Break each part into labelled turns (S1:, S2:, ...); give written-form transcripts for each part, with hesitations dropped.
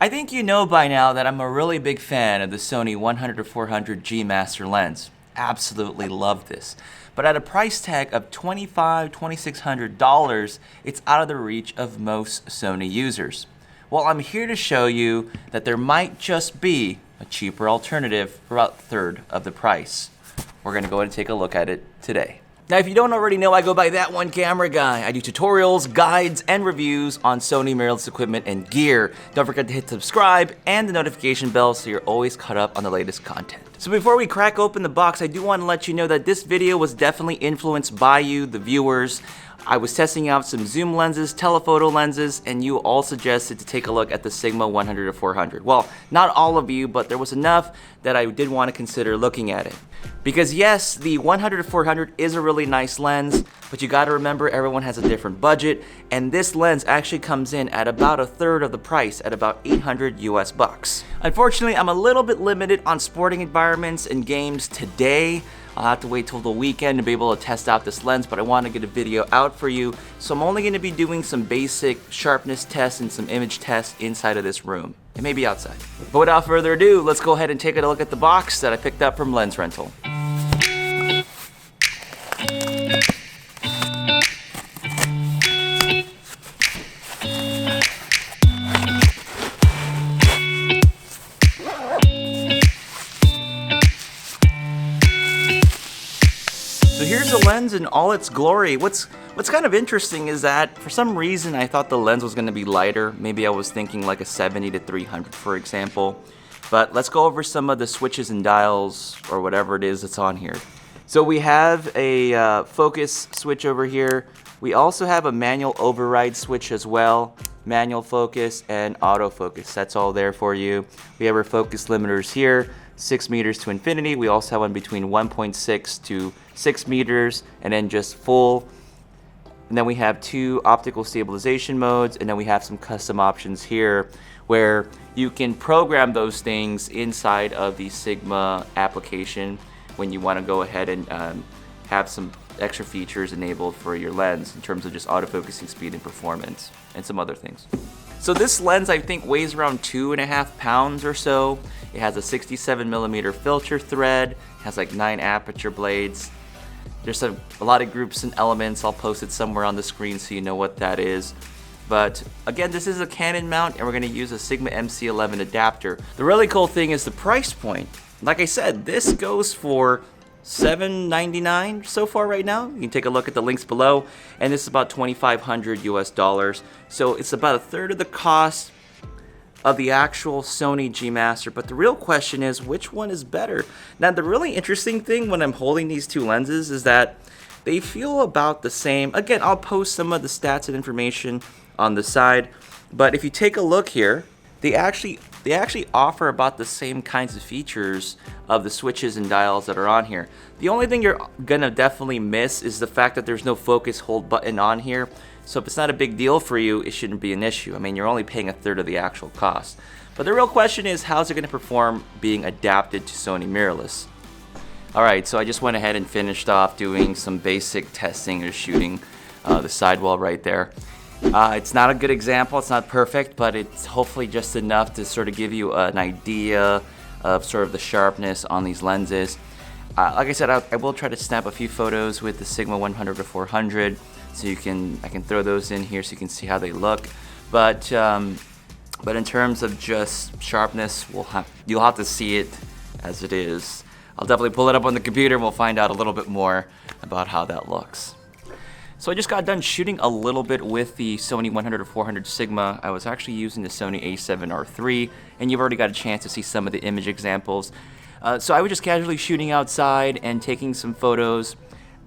S1: I think you know by now that I'm a really big fan of the Sony 100-400 G Master lens. Absolutely love this. But at a price tag of $2,600, it's out of the reach of most Sony users. Well, I'm here to show you that there might just be a cheaper alternative for about a third of the price. We're gonna go ahead and take a look at it today. Now, if you don't already know, I go by That One Camera Guy. I do tutorials, guides, and reviews on Sony mirrorless equipment and gear. Don't forget to hit subscribe and the notification bell so you're always caught up on the latest content. So before we crack open the box, I do want to let you know that this video was definitely influenced by you, the viewers. I was testing out some zoom lenses, telephoto lenses, and you all suggested to take a look at the Sigma 100-400. Well, not all of you, but there was enough that I did want to consider looking at it. Because yes, the 100-400 is a really nice lens, but you gotta remember everyone has a different budget, and this lens actually comes in at about a third of the price at about 800 US bucks. Unfortunately, I'm a little bit limited on sporting environments and games today. I'll have to wait till the weekend to be able to test out this lens, but I want to get a video out for you. So I'm only going to be doing some basic sharpness tests and some image tests inside of this room, and maybe outside. But without further ado, let's go ahead and take a look at the box that I picked up from Lens Rental. So here's the lens in all its glory. What's kind of interesting is that for some reason I thought the lens was going to be lighter. Maybe I was thinking like a 70-300, for example. But let's go over some of the switches and dials or whatever it is that's on here. So we have a focus switch over here. We also have a manual override switch as well. Manual focus and autofocus. That's all there for you. We have our focus limiters here. 6 meters to infinity. We also have one between 1.6 to 6 meters, and then just full. And then we have 2 optical stabilization modes, and then we have some custom options here where you can program those things inside of the Sigma application when you want to go ahead and have some extra features enabled for your lens in terms of just autofocusing speed and performance and some other things. So this lens I think weighs around 2.5 pounds or so. It has a 67mm filter thread, has like 9 aperture blades. There's a lot of groups and elements. I'll post it somewhere on the screen so you know what that is. But again, this is a Canon mount and we're gonna use a Sigma MC-11 adapter. The really cool thing is the price point. Like I said, this goes for $799 so far right now. You can take a look at the links below, and this is about $2,500 US. So it's about a third of the cost of the actual Sony G Master. But the real question is, which one is better? Now, the really interesting thing when I'm holding these two lenses is that they feel about the same. Again, I'll post some of the stats and information on the side, but if you take a look here, they actually offer about the same kinds of features of the switches and dials that are on here. The only thing you're gonna definitely miss is the fact that there's no focus hold button on here. So if it's not a big deal for you, it shouldn't be an issue. I mean, you're only paying a third of the actual cost. But the real question is, how's it gonna perform being adapted to Sony mirrorless? Alright, so I just went ahead and finished off doing some basic testing or shooting the sidewall right there. It's not a good example, it's not perfect, but it's hopefully just enough to sort of give you an idea of sort of the sharpness on these lenses. Like I said, I will try to snap a few photos with the Sigma 100-400, so I can throw those in here so you can see how they look. But in terms of just sharpness, you'll have to see it as it is. I'll definitely pull it up on the computer and we'll find out a little bit more about how that looks. So I just got done shooting a little bit with the Sony 100-400 Sigma. I was actually using the Sony a7RIII, and you've already got a chance to see some of the image examples. So I was just casually shooting outside and taking some photos.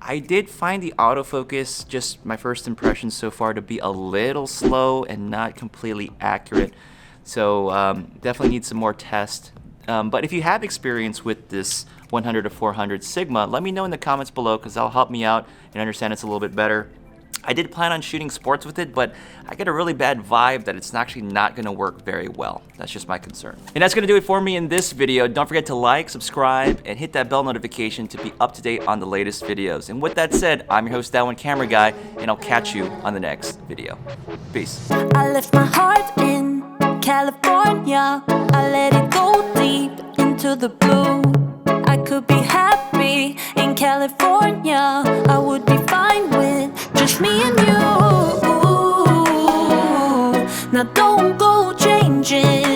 S1: I did find the autofocus, just my first impression so far, to be a little slow and not completely accurate. So definitely need some more tests. But if you have experience with this 100-400 Sigma, let me know in the comments below because that'll help me out and understand it's a little bit better. I did plan on shooting sports with it, but I get a really bad vibe that it's actually not going to work very well. That's just my concern. And that's going to do it for me in this video. Don't forget to like, subscribe, and hit that bell notification to be up to date on the latest videos. And with that said, I'm your host, That One Camera Guy, and I'll catch you on the next video. Peace.
S2: I left my heart in California. I let it go deep into the blue. I could be happy in California. I would be fine with just me and you. Now don't go changing